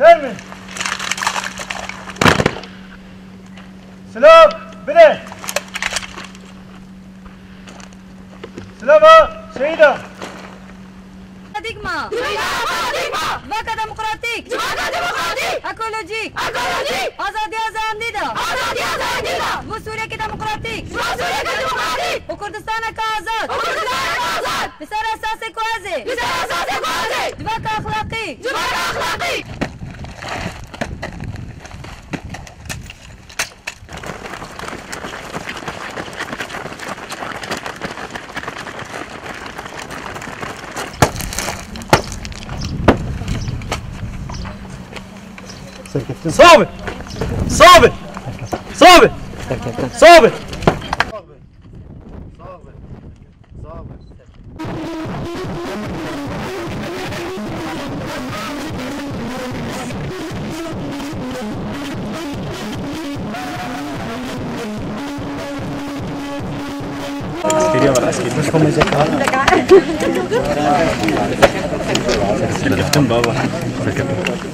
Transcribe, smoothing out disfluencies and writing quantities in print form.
سلمي سلام بده سلامة شهيدة paradigma Vaka demokratik Ekoloji Azadi azandida Bu Suriye ki demokratik Bu Kurdistan ka azad Bisar esas kuazi Vaka akhlaqi صابت صابت صابت صابت عسكرية ولا عسكرية؟ مش هم الكابتن بابا الكابتن